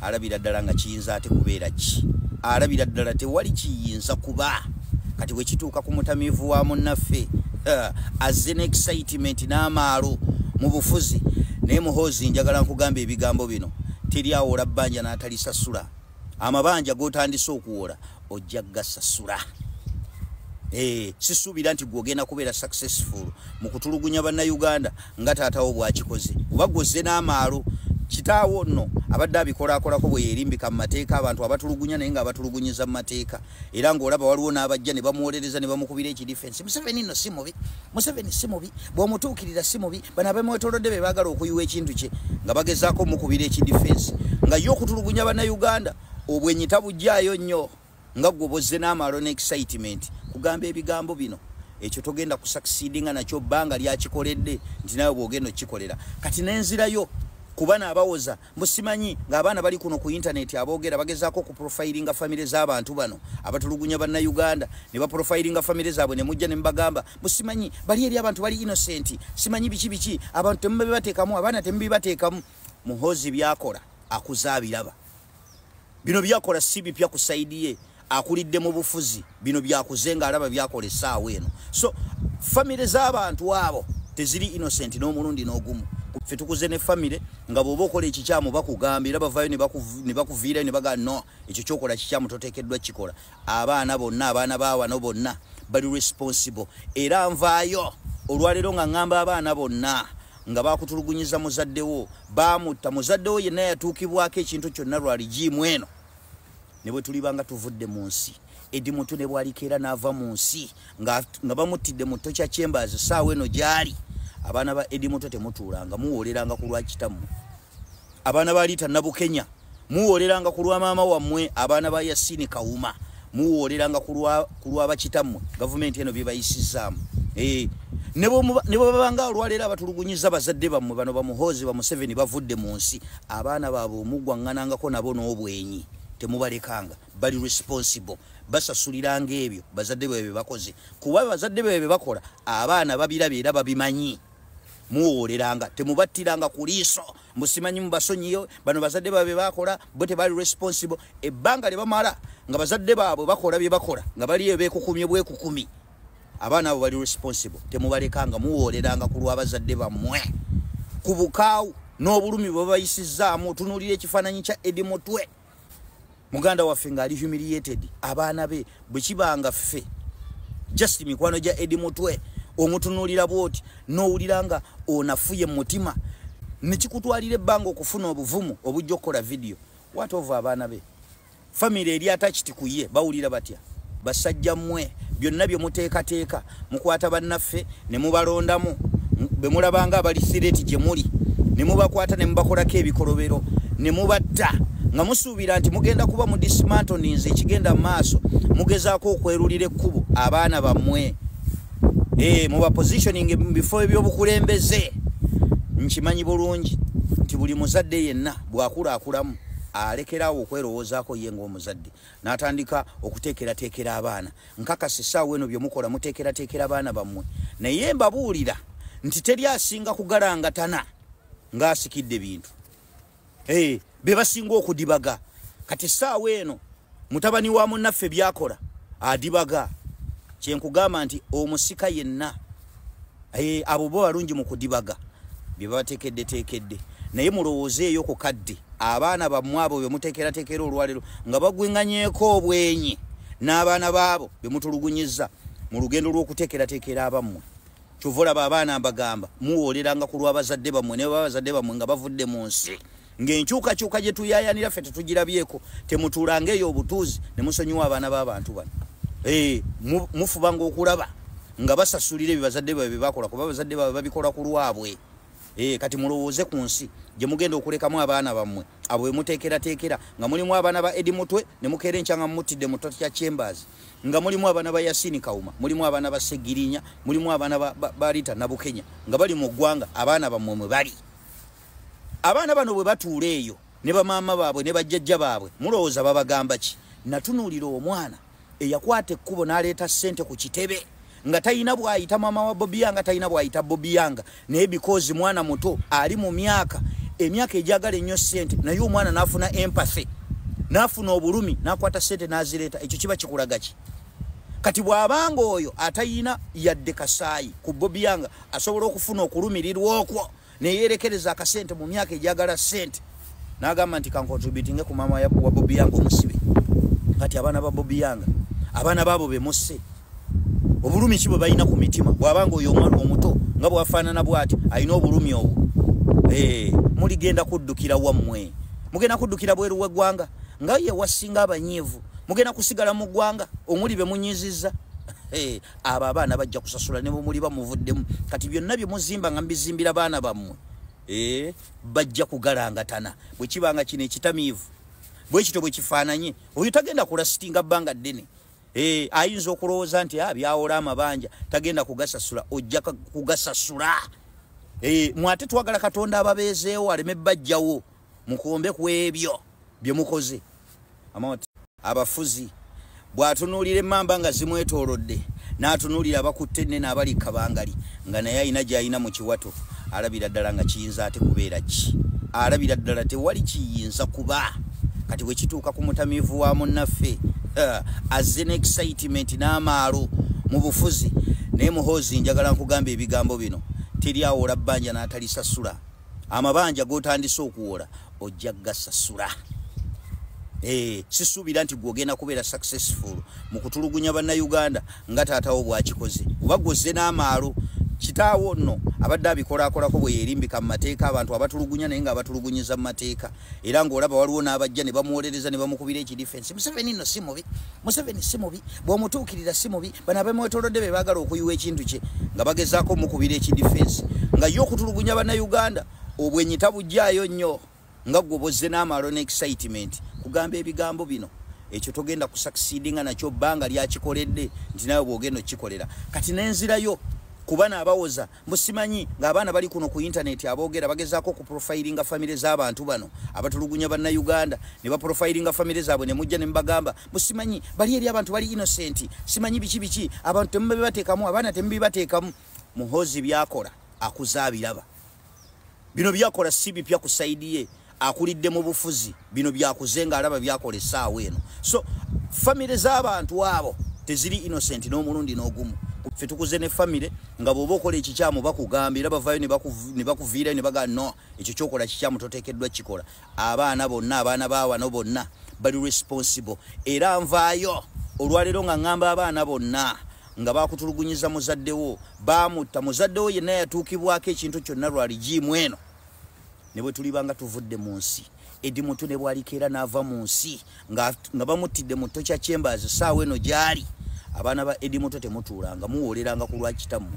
alabira ddala nga kiyinza ate kubeera ki alabira ddala tewali kiyinza kuba kati bwe kituuka ku mutamiivu wa munnaffe azze n'excitement n'amaalo mu bufuzi naye Muhoozi njagala nkugamba ebigambo bino teri awola bbanja n'atalisasula amabanja g'otandise okuwola ojja gasasula sisuubira nti gwogenda kubeera successful mu kutulugunya bannayuganda nga taatawo bwakikoze oba gwozze n'amaalo kitaawo nno abadde abikolakolako bwe yeerimbika mu mateeka abantu abatulugunya naye nga abatulugunyiza mu mateeka era ng'olaba waliwo n'abajja ne bamuwolereza ne bamukubira ekidifensi Museveni nno si mubi Museveni si mubi bw'omutuukirira si mubi bano abamwetoolodde be baagala okuyiwa ekintu kye nga bagezaako omukubira ekidifensi nga yo okutulugunya bannayuganda obwenyi tabujjaayo nnyo nga gwe bozze n'amaalo n'excitement kugamba ebigambo bino ekyo togenda kusucceedinga nakyo bbanga lyakikoledde nti nawe bw'ogenda okikolera kati n'enzirayo kuba n'abawoza musimanyi ng'abaana bali kuno ku internet aboogera bagezaako okuprofilinga famire z'abantu bano abatulugunya bannayuganda ne baprofilinga famire zaabwe ne mujja ne mubagamba musimanyi bali eri abantu bali innocent simanyi biki abantu temubibateekamu abaana temubibateekamu Muhoozi byakola akuzaabiraba bino byakola si bipya ku saidi ye akulidde mu bufuzi bino byakuze ng'alaba byakola essaawa eno so famire z'abantu abo teziri innocent n'omulundi n'ogumu ffe tukuze ne famire nga bw'oba okola ekikyamu bakugamba era bavaayo ne bakuviirayo ne bagaa no ekyo kyokola kikyamu toteekeddwa kikola abaana bonna abaana baawano bonna bali responsible era nvaayo olwaleero nga ŋŋamba abaana bonna nga bakutulugunyiza muzaddewo baamutta muzaddewo yenna yatuukibwako ekintu kyonna lwali jiimu eno ne bwe tulibanga tuvudde mu nsi Eddie Mutu ne bwalikeera n'ava mu nsi nga bamuttidde mu Tocha Chambers saawa eno gyali abaana ba Eddie Mutu temutuulanga muwooleranga ku lwa kitammwe abaana ba Rita Nabukenya muwooleranga ku lwa maama wammwe abaana ba Yasini Kawuma muwooleranga ku lwa bakitammwe gavumenti eno bye bayisizaamu ne bwe babanga olwaleero abatulugunyiza bazadde bammwe bano ba Muhoozi ba Museveni bavudde mu nsi abaana baabwe omugwaŋŋanangako nabo n'obwenyi temubalekanga bali responsible basasuliranga ebyo bazadde bwe bakoze kuba bazadde bwe bakola abaana babirabye era babimanyi muwooleranga temubattiranga ku liiso musimanyi mubasonyiyo bano bazadde baabwe bakola bo tebali responsible ebbanga lye bamala nga bazadde baabwe bakola bye bakola nga baliyo beekukumye bwekukumi abaana abo bali responsible temubalekanga muwooleranga ku lw'abazadde bammwe ku bukaawu n'obulumi bwe babayisizaamu otunuulira ekifaananyi kya Eddie Mutwe muganda waffe ng'ali humiliated abaana be bwe kibanga ffe just mikwano gya Eddie Mutwe omutunuulira bwoti n'owulira nga onafuye mu mutima ne kikutwalira ebbanga okufuna obuvumu obujja okukola vidiyo watova abaana be famire eri attached ku ye bawulira batya basajja mmwe byonna bye muteekateeka mukwata bannaffe ne mubalondamu be mulabanga abali sireti gye muli ne mubakwata ne mubakolako ebikolobero ne mubatta nga musuubira nti mugenda kuba mu dismantling ekigenda mu maaso mugezaako okwerulira ekkubo abaana bammwe muba positioning mu bifo ebyobukulembeze nkimanyi bulungi nti buli muzadde yenna bw'akulaakulamu alekerawo okwerowoozaako ye ng'omuzadde n'atandika okuteekerateekera abaana nkakasa essaawa eno bye mukola muteekerateekera abaana bammwe naye mbabuulira nti teri asinga kugalangatana ng'asikidde bintu be basinga okudibaga kati essaawa eno mutabani wa munnaffe byakola adibaga kyenkugamba nti omusika yenna abo bo balungi mu kudibaga bye babateekeddeteekedde naye mulowoozeeyo ku kadde abaana bammwe abo bye muteekerateekera olwaleero nga bagwinganyeko obwenyi n'abaana baabo bye mutulugunyiza mu lugendo lw'okuteekerateekera abammwe kyova olaba abaana mbagamba muwooleranga ku lw'abazadde bammwe naye babazadde bammwe nga bavudde mu nsi ng'enkyukakyuka gye tuyaayanira ffe tetugirabyeko temutuulanga eyo obutuuzi ne musonyiwa abaana b'abantu bano mufubanga okulaba nga basasulira ebyo bazadde baabwe bakola kuba bazadde baabwe babikola ku lwabwe kati mulowooze ku nsi gye mugenda okulekamu abaana bammwe abo bwe muteekerateekera nga mulimu abaana ba Eddie Mutwe ne mukeera enkya nga mumuttidde mu Tocha Chambers nga mulimu abaana ba Yasini Kawuma mulimu abaana ba Segirinya mulimu abaana ba Rita Nabukenya nga bali mu ggwanga abaana bammwe mwe bali abaana bano bwe batuula eyo ne bamaama baabwe ne bajjajja baabwe mulowooza babagamba ki natunuulira omwana eyakwata ekkubo n'aleeta ssente ku kitebe nga tayina bw'ayita maama wa Bobi Yanga tayina bw'ayita Bobi Yanga naye because mwana muto ali mu myaka emyaka ejagala ennyo ssente naye omwana n'afuna empathy n'afuna obulumi n'akwata ssente n'azireeta ekyo kiba kikulaga ki kati bw'abanga oyo atayina yadde kasaayi ku Bobby Yang asobola okufuna okulumirirwa okwo neyeerekereza akasente mu myaka ejagala ssente n'agamba nti kankontributinge ku maama wa Bobby Yang omusibe kati abaana ba Bobby Yang abaana baabo bemusse obulumi ki bwe balina ku mitima bw'abanga oyo omwana omuto nga bwafaanana bw'ati alina obulumi obwo muligenda kuddukira wammwe mugenda kuddukira bweru w'eggwanga nga ye wasinga abanyiivu mugenda kusigala mu ggwanga omuli be munyizizza abo abaana bajja kusasula ne muli bamuvuddemu kati byonna bye muzimba nga mbizimbira baana bammwe bajja kugalangatana bwe kibanga kino ekitamiivu bwe kito bwe kifaananye oyo tagenda kulasitinga bbanga ddene ayinza okulowooza nti byawola amabanja tagenda kugasasula ojja kugasasula mwate twagala Katonda ababeezeewo aleme bajjawo mukombe ku ebyo bye mukoze amawati abafuzi bw'atunuulira emmamba nga zimwetoolodde n'atunuulira abakutte nnene abali kabangali nga naye ayina gy'ayina mu kiwato alabira ddala nga kiyinza ate kubeera ki alabira ddala tewali kiyinza kuba kati bwe kituuka ku mutamiivu wa munnaffe azze n'excitement n'amaalo mu bufuzi naye muhoozi njagala nkugamba ebigambo bino teri awola bbanja n'atalisasula amabanja g'otandise okuwola ojja gasasula sisuubira nti gwogenda kubeera successful mu kutulugunya bannayuganda nga taatawo bwakikoze oba gwozze n'amaalo kitaawo nno abadde abikolakolako bwe yeerimbika mu mateeka abantu abatulugunya naye nga abatulugunyiza mu mateeka era ng'olaba waliwo n'abajja ne bamuwolereza ne bamukubira ekidifensi Museveni nno si mubi Museveni si mubi bw'omutuukirira si mubi bano abamwetoolodde be baagala okuyiwa ekintu kye nga bagezaako omukubira ekidifensi nga ye okutulugunya bannayuganda obwenyi tabujjaayo nnyo nga gwe bozze n'amaalo n'excitement kugamba ebigambo bino ekyo togenda kusucceedinga nakyo bbanga lyakikoledde nti nawe bw'ogenda okikolera kati n'enzirayo kuba n'abawoza musimanyi ng'abaana bali kuno ku internet aboogera bagezaako okuprofilinga famire z'abantu bano abatulugunya bannayuganda ne baprofilinga famire zaabwe ne mujja ne mubagamba musimanyi bali eri abantu bali innocent simanyi biki abantu temubibateekamu abaana temubibateekamu muhoozi byakola akuzaabiraba bino byakola si bipya ku saidi ye akulidde mu bufuzi bino byakuze ng'alaba byakola essaawa eno so famire z'abantu abo teziri innocent n'omulundi n'ogumu ffe tukuze ne famire nga bw'oba okola ekikyamu bakugamba era bavaayo ne bakuviirayo ne bagaa no ekyo kyokola kikyamu toteekeddwa kikola abaana bonna abaana baawano bonna bali responsible era nvaayo olwaleero nga ŋŋamba abaana bonna nga bakutulugunyiza muzaddewo baamutta muzaddewo yenna yatuukibwako ekintu kyonna lwali jiimu eno ne bwe tulibanga tuvudde mu nsi Edi Mutu ne bwalikeera n'ava mu nsi nga bamuttidde mu Tocha Chambers saawa eno gyali abaana ba Edi Mutu temutuulanga muwooleranga ku lwakitammwe